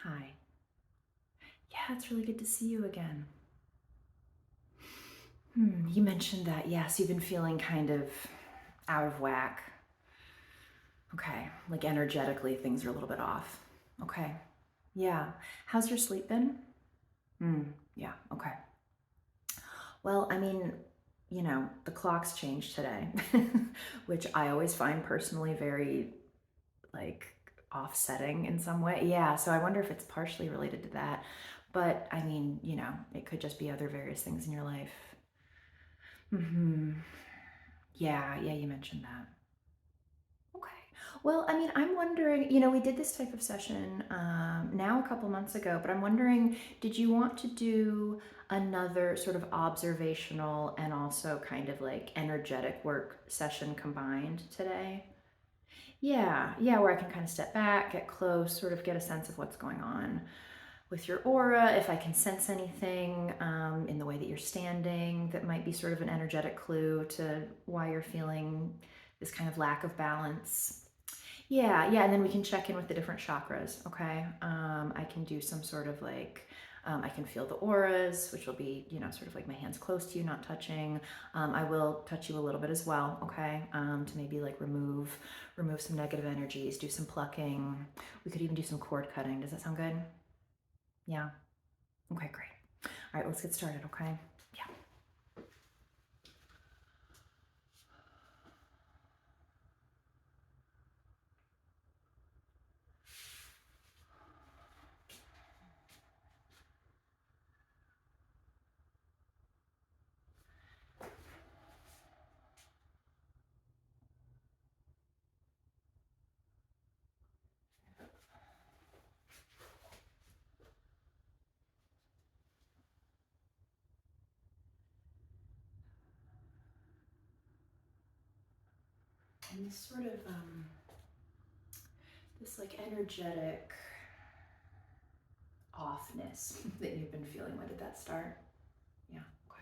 Hi. Yeah, it's really good to see you again. You mentioned that, yes, you've been feeling kind of out of whack. Okay, like energetically, things are a little bit off. Okay, yeah. How's your sleep been? Yeah, okay. Well, I mean, the clocks changed today, which I always find personally very, like, offsetting in some way. Yeah, so I wonder if it's partially related to that. But I mean, it could just be other various things in your life. Yeah, you mentioned that. Okay. Well, I mean, I'm wondering, we did this type of session now a couple months ago, but I'm wondering, did you want to do another sort of observational and also kind of like energetic work session combined today? Yeah, where I can kind of step back, get close, sort of get a sense of what's going on with your aura, if I can sense anything in the way that you're standing that might be sort of an energetic clue to why you're feeling this kind of lack of balance. Yeah, and then we can check in with the different chakras, okay? I can do some sort of like, I can feel the auras, which will be, sort of like my hands close to you, not touching. I will touch you a little bit as well, okay? To maybe like remove some negative energies, do some plucking. We could even do some cord cutting. Does that sound good? Yeah. Okay, great. All right, let's get started, okay? Yeah. And this sort of, this like energetic offness that you've been feeling, when did that start? Yeah, okay.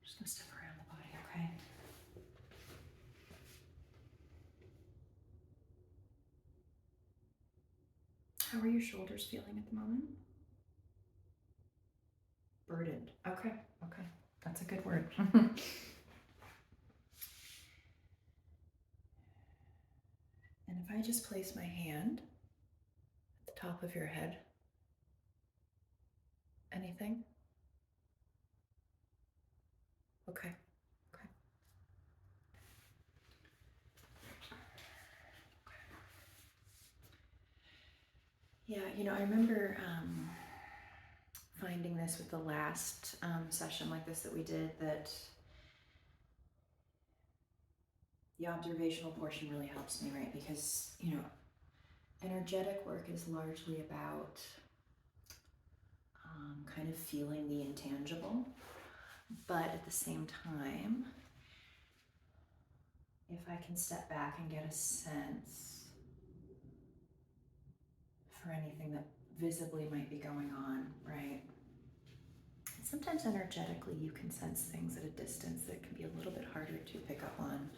Just gonna step around the body, okay? How are your shoulders feeling at the moment? Burdened. Okay. That's a good word. And if I just place my hand at the top of your head, anything? Okay. Yeah, I remember finding this with the last session like this that we did, that the observational portion really helps me, right? Because, energetic work is largely about kind of feeling the intangible, but at the same time, if I can step back and get a sense for anything that visibly might be going on, right? And sometimes energetically you can sense things at a distance that can be a little bit harder to pick up on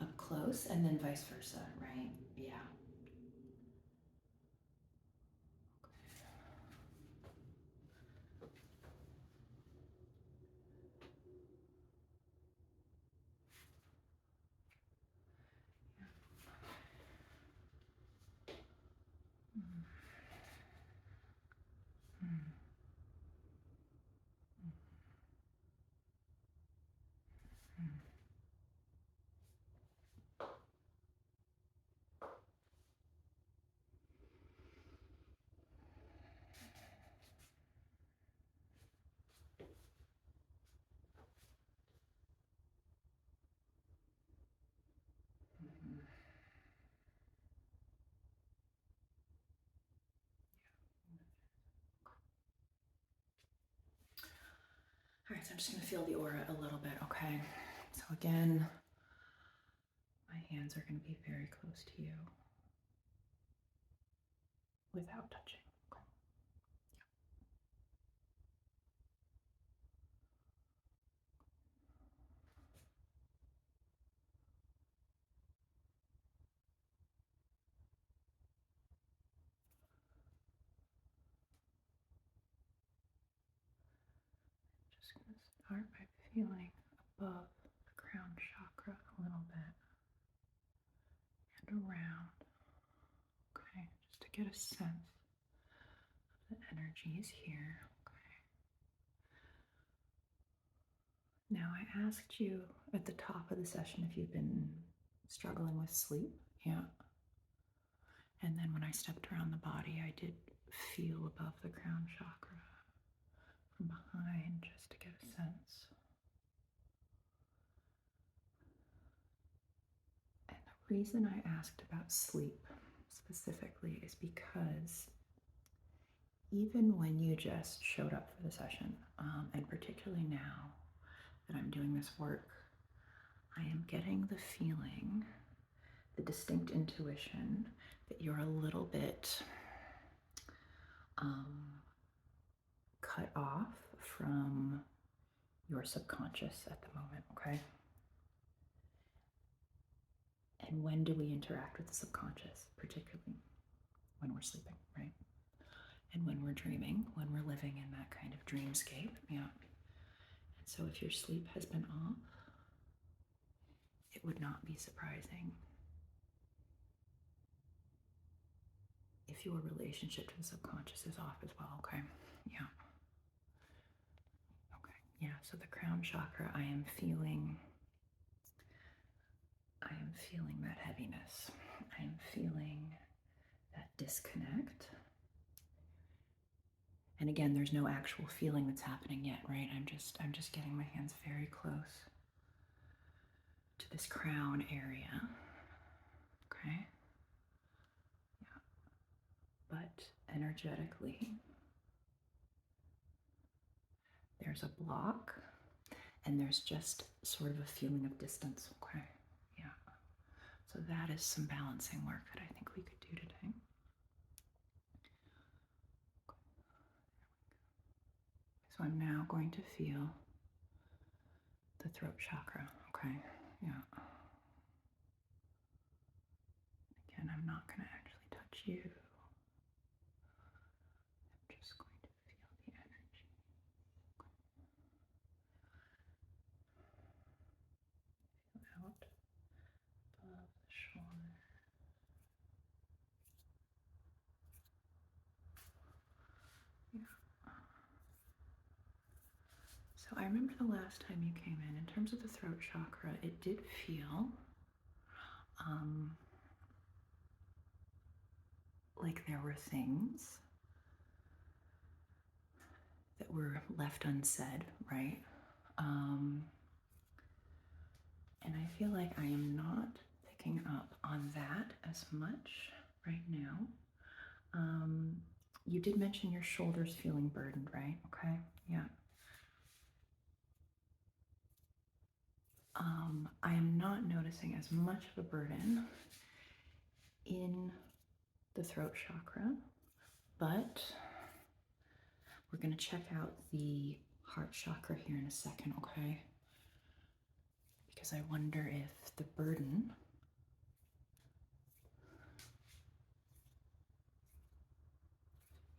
up close, and then vice versa, right? Yeah. I'm just gonna feel the aura a little bit, okay? So again, my hands are gonna be very close to you without touching. Okay. Just gonna start by feeling above the crown chakra a little bit and around. Okay, just to get a sense of the energies here. Okay. Now I asked you at the top of the session if you've been struggling with sleep. Yeah. And then when I stepped around the body, I did feel above the crown chakra from behind just to get a sense. And the reason I asked about sleep specifically is because even when you just showed up for the session, and particularly now that I'm doing this work, I am getting the feeling, the distinct intuition that you're a little bit cut off from your subconscious at the moment, okay? And when do we interact with the subconscious? Particularly when we're sleeping, right? And when we're dreaming, when we're living in that kind of dreamscape, yeah. And so if your sleep has been off, it would not be surprising if your relationship to the subconscious is off as well, okay? Yeah. Okay, yeah, so the crown chakra, I am feeling that heaviness. I am feeling that disconnect. And again, there's no actual feeling that's happening yet, right? I'm just getting my hands very close to this crown area. Okay? Yeah. But energetically, there's a block and there's just sort of a feeling of distance. Okay? Yeah. So that is some balancing work that I think we could do today. So I'm now going to feel the throat chakra. Okay? Yeah. Again, I'm not going to actually touch you. I'm just going to feel the energy. Feel out above the shoulder. Yeah. So I remember the last time you came in terms of the throat chakra, it did feel like there were things that were left unsaid, right? And I feel like I am not picking up on that as much right now. You did mention your shoulders feeling burdened, right? Okay, yeah. I am not noticing as much of a burden in the throat chakra, but we're going to check out the heart chakra here in a second, okay? Because I wonder if the burden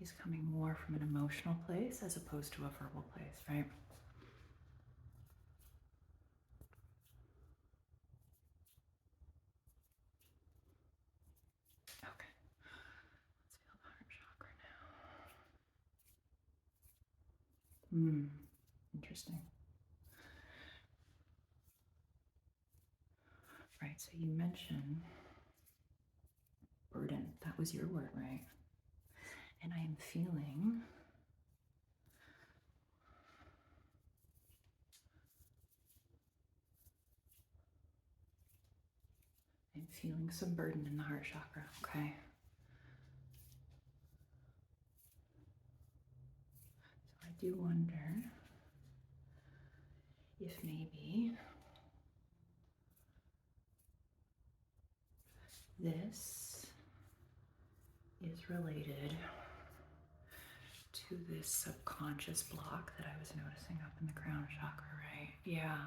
is coming more from an emotional place as opposed to a verbal place, right? Okay, let's feel the heart chakra now. Interesting. Right, so you mentioned burden. That was your word, right? And I am feeling some burden in the heart chakra, okay? So I do wonder if maybe this is related to this subconscious block that I was noticing up in the crown chakra, right? Yeah.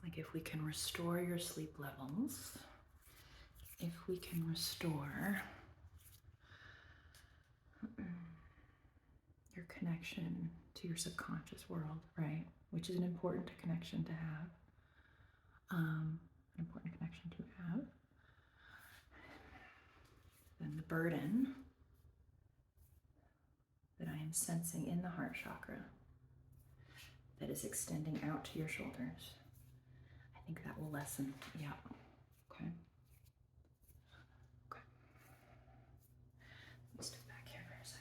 Like if we can restore your sleep levels, if we can restore your connection to your subconscious world, right? Which is an important connection to have. An important connection to have. Then the burden that I am sensing in the heart chakra that is extending out to your shoulders, I think that will lessen. Yeah. Okay. Okay. Let me step back here for a second.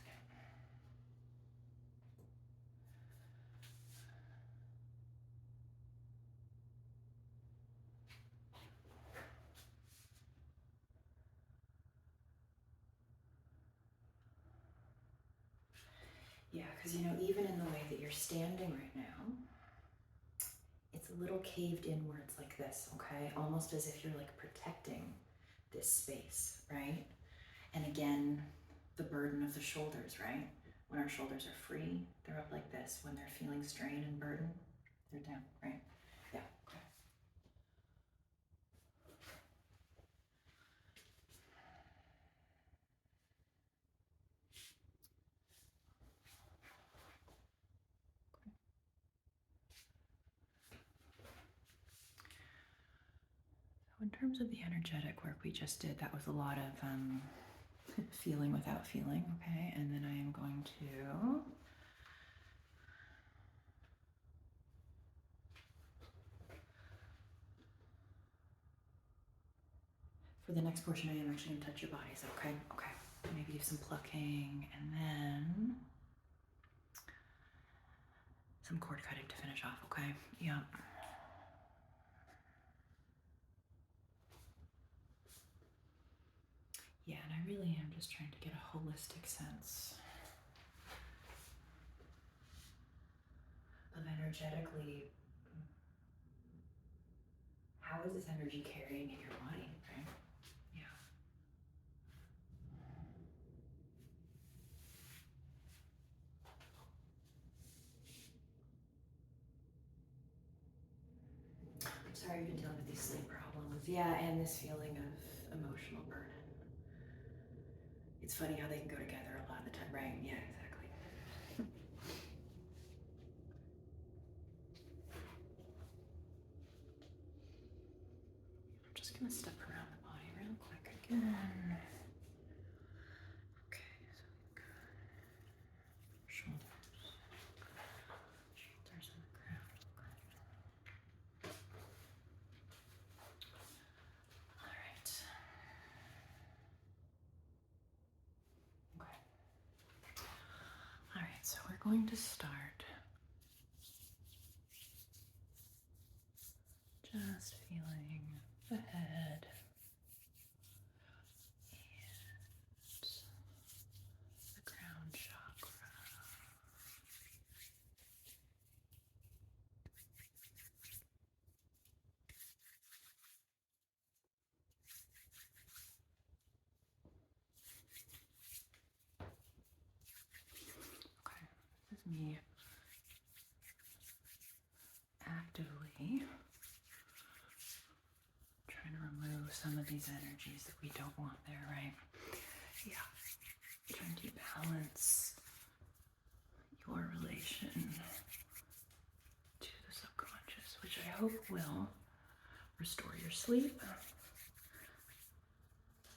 Yeah, because even in the way that you're standing right now, it's a little caved inwards like this, okay? Almost as if you're like protecting this space, right? And again, the burden of the shoulders, right? When our shoulders are free, they're up like this. When they're feeling strain and burden, they're down, right? Yeah, okay. So in terms of the energetic work we just did, that was a lot of feeling without feeling, okay? And then I am going to for the next portion, I am actually gonna touch your bodies, okay? Okay. Maybe do some plucking and then some cord cutting to finish off, okay? Yeah. Yeah, and I really am just trying to get a holistic sense of energetically, how is this energy carrying in your body, right? Yeah. I'm sorry you've been dealing with these sleep problems. Yeah, and this feeling of emotional burden. It's funny how they can go together a lot of the time, right? Yeah, exactly. I'm just gonna step around the body real quick again. Okay, so we've got shoulders, shoulders and the crown. All right. Okay. All right, so we're going to start just feeling the head and the crown chakra. Okay, this is me actively trying to remove some of these energies that we don't want there, right? Yeah. Trying to balance your relation to the subconscious, which I hope will restore your sleep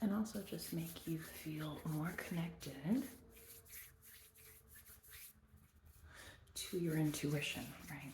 and also just make you feel more connected to your intuition, right?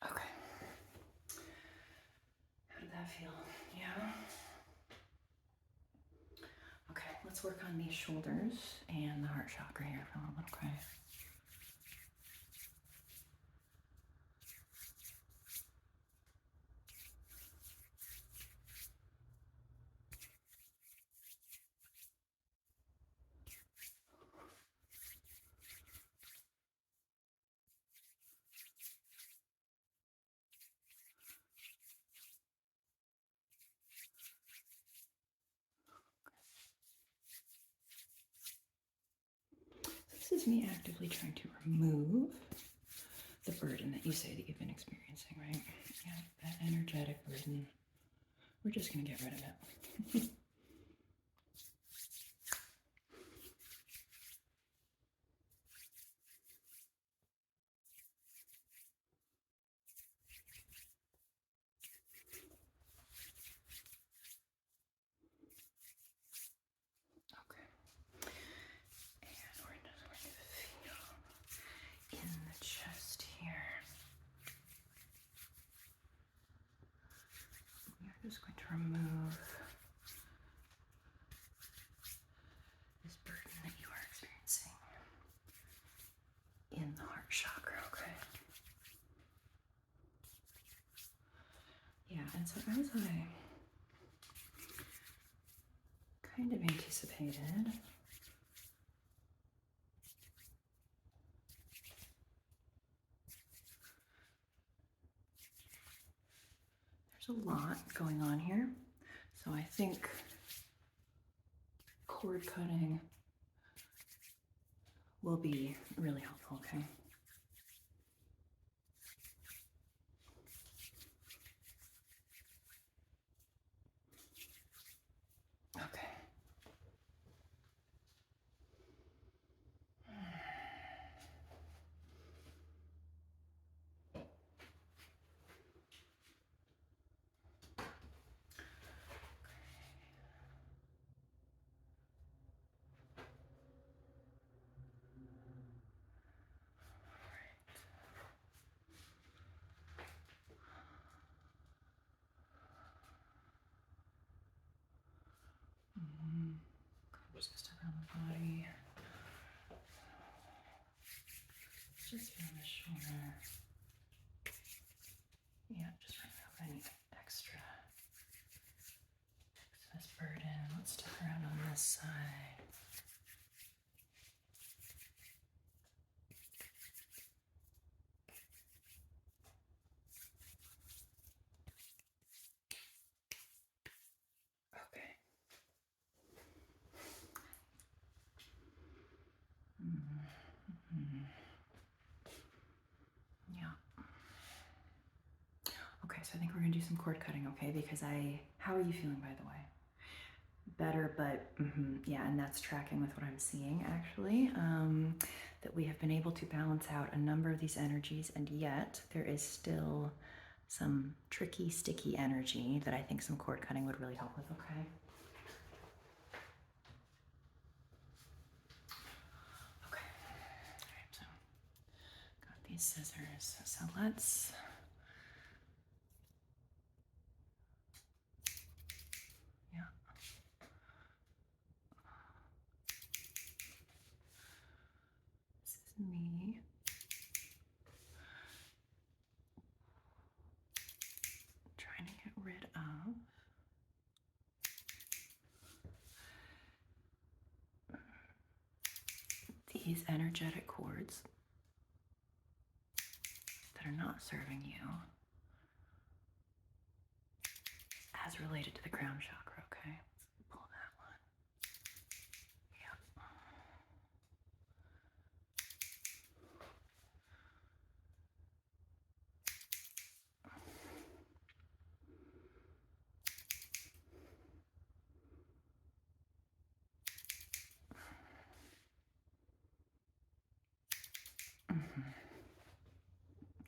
Okay. How did that feel? Yeah. Okay, let's work on these shoulders and the heart chakra here for a moment, okay? This is me actively trying to remove the burden that you say that you've been experiencing, right? Yeah, that energetic burden. We're just going to get rid of it. Okay. And we're just going to feel in the chest here. We're just going to remove this burden that you are experiencing in the heart chakra, okay? Yeah, and so as I kind of anticipated, there's a lot going on here. So I think cord cutting will be really helpful, okay? Okay. Just around the body. Just feel the shoulder. Yeah, just remove any extra excess burden. Let's turn around on this side. Okay. Mm-hmm. Yeah. Okay, so I think we're gonna do some cord cutting, okay? Because how are you feeling, by the way? Better, but yeah, and that's tracking with what I'm seeing actually. That we have been able to balance out a number of these energies, and yet there is still some tricky, sticky energy that I think some cord cutting would really help with, okay? Okay. All right, so got these scissors. So let's this is me trying to get rid of these energetic cords that are not serving you as related to the crown chakra, okay? Pull that one. Yep.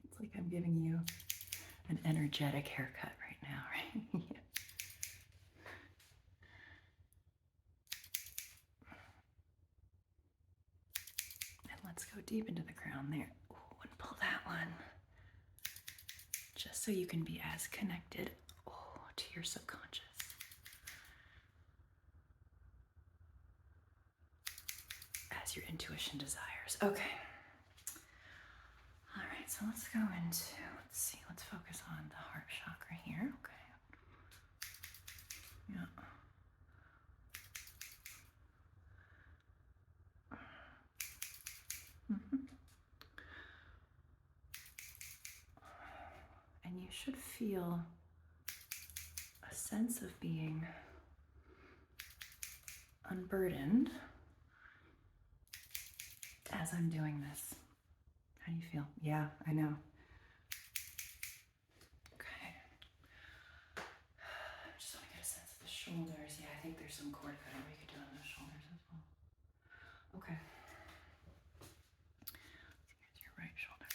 It's like I'm giving you an energetic haircut right now, right? Yeah. And let's go deep into the crown there. Ooh, and pull that one. Just so you can be as connected to your subconscious. As your intuition desires. Okay. All right, so let's go into, let's focus on the heart chakra here. Okay. Yeah. And you should feel a sense of being unburdened as I'm doing this. How do you feel? Yeah, I know. Okay. I just want to get a sense of the shoulders. Yeah, I think there's some cord cutting we could do on those shoulders as well. Okay. Here's your right shoulder.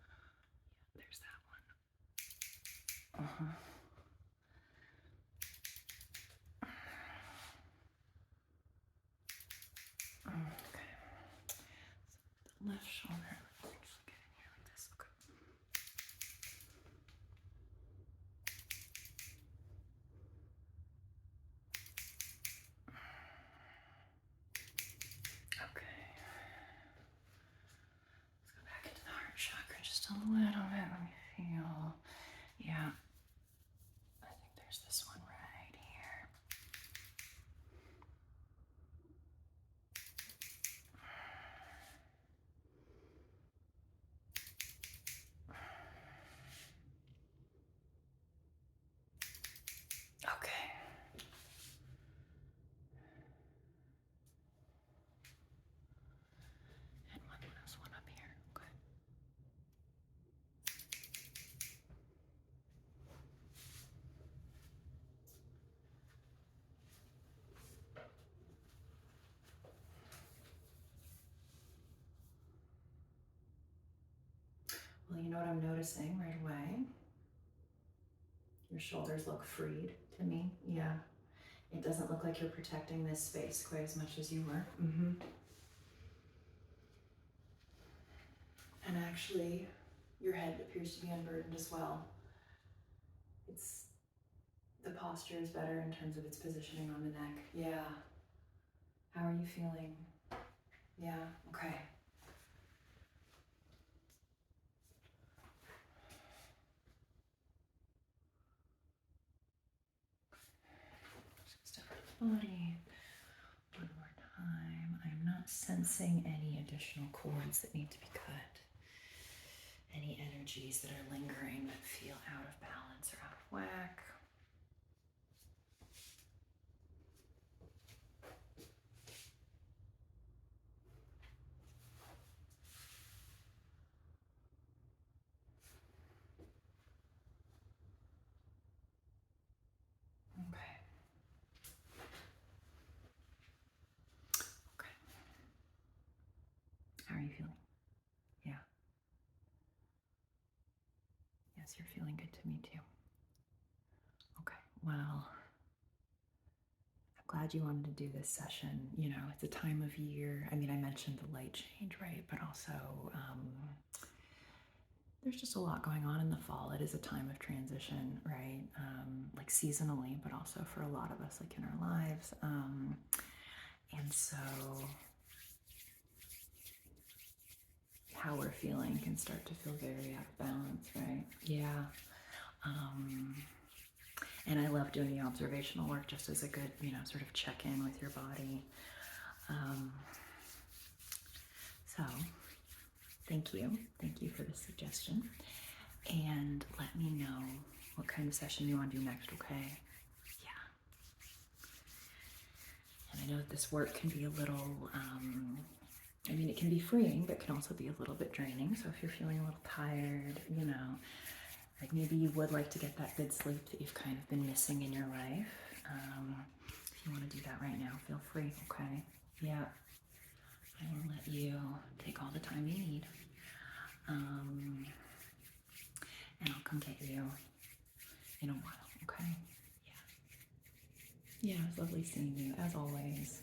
Yeah, there's that one. Uh-huh. Okay. So the left shoulder. Just get in here like this. Okay. Okay. Let's go back into the heart chakra just a little bit. Let me feel. Yeah. I think there's this one right here. Okay. And there's one up here. Okay. Well, you know what I'm noticing right away? Your shoulders look freed to me. Yeah. It doesn't look like you're protecting this space quite as much as you were. And actually, your head appears to be unburdened as well. The posture is better in terms of its positioning on the neck. Yeah. How are you feeling? Yeah, okay. Just step the body one more time. I'm not sensing any additional cords that need to be cut. Any energies that are lingering that feel out of balance or out of whack. Okay. Okay. How are you feeling? Yeah. Yes, you're feeling good to me too. Okay. Well, I'm glad you wanted to do this session. You know, it's a time of year. I mean, I mentioned the light change, right? But also, there's just a lot going on in the fall. It is a time of transition, right? Like seasonally, but also for a lot of us, like in our lives. And so how we're feeling can start to feel very out of balance, right? Yeah. And I love doing the observational work just as a good, you know, sort of check-in with your body. So thank you. Thank you for the suggestion. And let me know what kind of session you want to do next, okay? Yeah. And I know that this work can be a little, I mean, it can be freeing, but it can also be a little bit draining. So if you're feeling a little tired, you know, like maybe you would like to get that good sleep that you've kind of been missing in your life. If you want to do that right now, feel free, okay? Yeah. I will let you take all the time you need. And I'll come get you in a while, okay? Yeah. Yeah, it was lovely seeing you, as always.